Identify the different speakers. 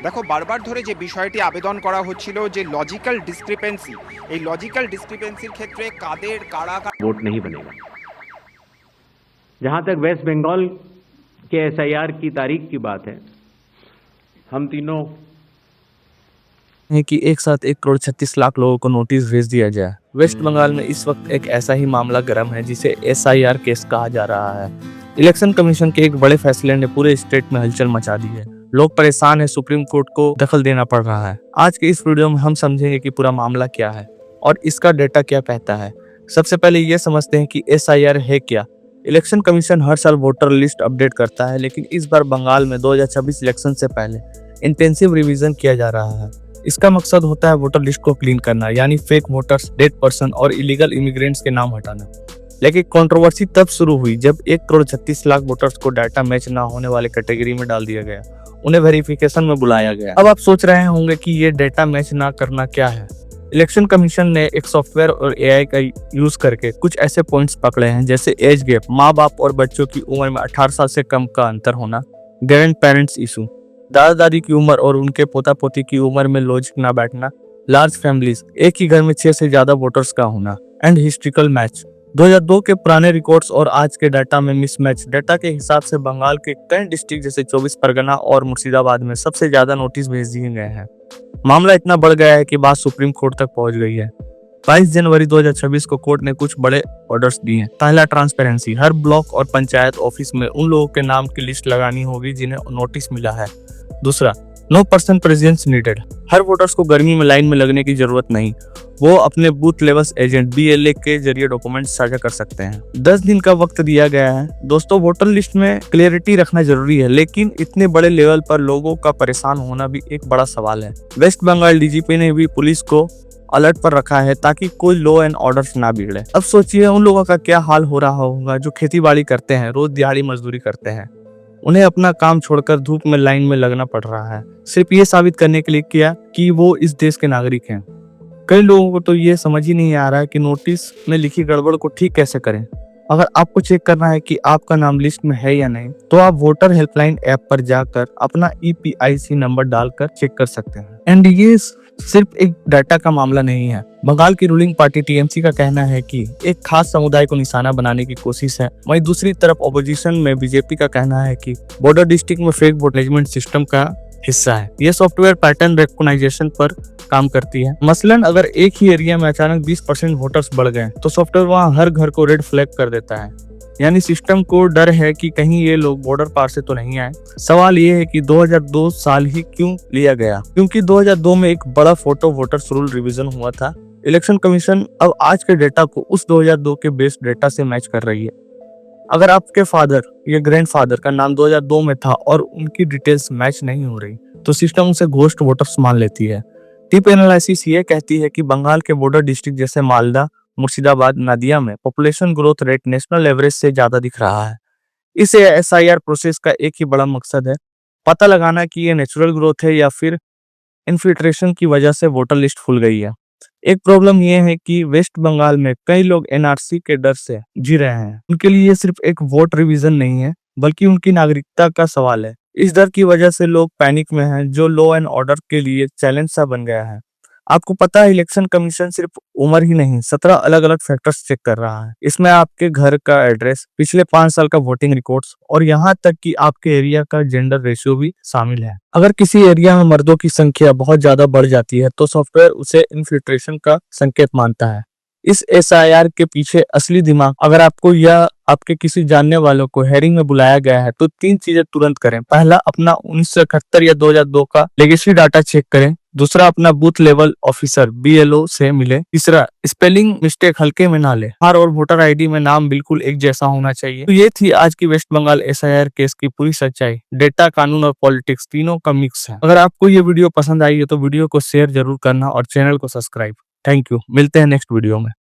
Speaker 1: দেখো বারবার ধরে যে বিষয়টি আবেদন করা হচ্ছিল যে লজিক্যাল ডিসক্রিপেন্সি, এই লজিক্যাল ডিসক্রিপেন্সির ক্ষেত্রে কাদের কারা
Speaker 2: वोट नहीं बनेगा। जहां तक वेस्ट बंगाल के एसआईआर की तारीख की बात है, हम तीनों
Speaker 3: है कि एक साथ 1,36,00,000 लोगों को नोटिस भेज दिया जाए। वेस्ट बंगाल में इस वक्त एक ऐसा ही मामला गर्म है जिसे एसआईआर केस कहा जा रहा है। इलेक्शन कमीशन के एक बड़े फैसले ने पूरे स्टेट में हलचल मचा दी है। लोग परेशान है, सुप्रीम कोर्ट को दखल देना पड़ रहा है। आज के इस वीडियो में हम समझेंगे कि पूरा मामला क्या है और इसका डेटा क्या कहता है। सबसे पहले ये समझते हैं कि एसआईआर है क्या। इलेक्शन कमीशन हर साल वोटर लिस्ट अपडेट करता है, लेकिन इस बार बंगाल में 2026 इलेक्शन से पहले इंटेंसिव रिवीजन किया जा रहा है। इसका मकसद होता है वोटर लिस्ट को क्लीन करना, यानी फेक वोटर्स, डेड पर्सन और इलीगल इमिग्रेंट्स के नाम हटाना। लेकिन कंट्रोवर्सी तब शुरू हुई जब 1,36,00,000 वोटर्स को डाटा मैच ना होने वाले कैटेगरी में डाल दिया गया, उन्हें वेरिफिकेशन में बुलाया गया। अब आप सोच रहे होंगे कि ये डेटा मैच ना करना क्या है। इलेक्शन कमीशन ने एक सॉफ्टवेयर और एआई का यूज करके कुछ ऐसे पॉइंट्स पकड़े हैं, जैसे एज गैप, माँ बाप और बच्चों की उम्र में 18 साल से कम का अंतर होना, ग्रैंड पेरेंट्स इशू, दादा दादी की उम्र और उनके पोता पोती की उम्र में लॉजिक ना बैठना, लार्ज फैमिलीज, एक ही घर में 6 से ज्यादा वोटर्स का होना, एंड हिस्ट्रिकल मैच। 2002 के पुराने रिकॉर्ड्स और आज के डाटा में मिसमैच। डाटा के हिसाब से बंगाल के कई डिस्ट्रिक्ट जैसे 24 परगना और मुर्शिदाबाद में सबसे ज्यादा नोटिस भेज दिए गए हैं। मामला इतना बढ़ गया है कि बात सुप्रीम कोर्ट तक पहुंच गई है। 22 जनवरी 2026 को कोर्ट ने कुछ बड़े ऑर्डर्स दिए हैं। पहला, ट्रांसपेरेंसी। हर ब्लॉक और पंचायत ऑफिस में उन लोगों के नाम की लिस्ट लगानी होगी जिन्हें नोटिस मिला है। दूसरा, नो पर्सन प्रेजेंस नीडेड। हर वोटर्स को गर्मी में लाइन में लगने की जरूरत नहीं, वो अपने बूथ लेवल एजेंट BLA के जरिए डॉक्यूमेंट साझा कर सकते हैं। 10 दिन का वक्त दिया गया है। दोस्तों, वोटर लिस्ट में क्लियरिटी रखना जरूरी है, लेकिन इतने बड़े लेवल पर लोगों का परेशान होना भी एक बड़ा सवाल है। वेस्ट बंगाल DGP ने भी पुलिस को अलर्ट पर रखा है ताकि कोई लॉ एंड ऑर्डर ना बिगड़े। अब सोचिए उन लोगों का क्या हाल हो रहा होगा जो खेती बाड़ी करते हैं, रोज दिहाड़ी मजदूरी करते हैं। उन्हें अपना काम छोड़कर धूप में लाइन में लगना पड़ रहा है, सिर्फ ये साबित करने के लिए किया कि वो इस देश के नागरिक हैं। कई लोगों को तो ये समझ ही नहीं आ रहा है कि नोटिस में लिखी गड़बड़ को ठीक कैसे करें। अगर आपको चेक करना है कि आपका नाम लिस्ट में है या नहीं, तो आप वोटर हेल्पलाइन ऐप पर जाकर अपना EPIC नंबर डालकर चेक कर सकते हैं। एंड ये सिर्फ एक डाटा का मामला नहीं है। बंगाल की रूलिंग पार्टी TMC का कहना है कि एक खास समुदाय को निशाना बनाने की कोशिश है। वहीं दूसरी तरफ ऑपोजिशन में BJP का कहना है कि बॉर्डर डिस्ट्रिक्ट में फेक वोट मैनेजमेंट सिस्टम का हिस्सा है। यह सॉफ्टवेयर पैटर्न रिकॉग्नाइजेशन पर काम करती है। मसलन अगर एक ही एरिया में अचानक 20% वोटर्स बढ़ गए, तो सॉफ्टवेयर वहां हर घर को रेड फ्लैग कर देता है। यानी सिस्टम को डर है कि कहीं ये लोग बॉर्डर पार से तो नहीं आए। सवाल ये है कि 2002 साल ही क्यों लिया गया? क्योंकि 2002 में एक बड़ा फोटो वोटर्स रूल रिवीजन हुआ था। इलेक्शन कमीशन अब आज के डेटा को उस 2002 के बेस्ड डेटा से मैच कर रही है। अगर आपके फादर या ग्रैंडफादर का नाम 2002 में था और उनकी डिटेल्स मैच नहीं हो रही, तो सिस्टम उसे घोस्ट वोटर्स मान लेती है। डीप एनालिसिस ये कहती है कि बंगाल के बॉर्डर डिस्ट्रिक्ट जैसे मालदा, मुर्शिदाबाद, नादिया में population growth rate national average से ज्यादा दिख रहा है। इस SIR प्रोसेस का एक ही बड़ा मकसद है, पता लगाना कि ये नेचुरल ग्रोथ है या फिर इन्फिल्ट्रेशन की वजह से वोटर लिस्ट फुल गई है। एक प्रॉब्लम ये है कि वेस्ट बंगाल में कई लोग NRC के डर से जी रहे हैं। उनके लिए ये सिर्फ एक वोट रिवीजन नहीं है, बल्कि उनकी नागरिकता का सवाल है। इस डर की वजह से लोग पैनिक में हैं, जो लॉ एंड ऑर्डर के लिए चैलेंज सा बन गया है। आपको पता है, इलेक्शन कमीशन सिर्फ उम्र ही नहीं, 17 अलग अलग फैक्टर्स चेक कर रहा है। इसमें आपके घर का एड्रेस, पिछले 5 साल का वोटिंग रिकॉर्ड्स और यहाँ तक कि आपके एरिया का जेंडर रेशियो भी शामिल है। अगर किसी एरिया में मर्दों की संख्या बहुत ज्यादा बढ़ जाती है, तो सॉफ्टवेयर उसे इन्फिल्ट्रेशन का संकेत मानता है। इस SIR के पीछे असली दिमाग, अगर आपको या आपके किसी जानने वालों को हेयरिंग में बुलाया गया है, तो 3 चीजें तुरंत करें। पहला, अपना 1971 या 2002 का लेगेसी डाटा चेक करें। दूसरा, अपना बूथ लेवल ऑफिसर BLO से मिले। तीसरा, स्पेलिंग मिस्टेक हल्के में ना ले। आधार और वोटर ID में नाम बिल्कुल एक जैसा होना चाहिए। तो ये थी आज की वेस्ट बंगाल SIR केस की पूरी सच्चाई। डेटा, कानून और पॉलिटिक्स तीनों का मिक्स है। अगर आपको ये वीडियो पसंद आई है तो वीडियो को शेयर जरूर करना और चैनल को सब्सक्राइब। Thank you. मिलते हैं नेक्स्ट वीडियो में।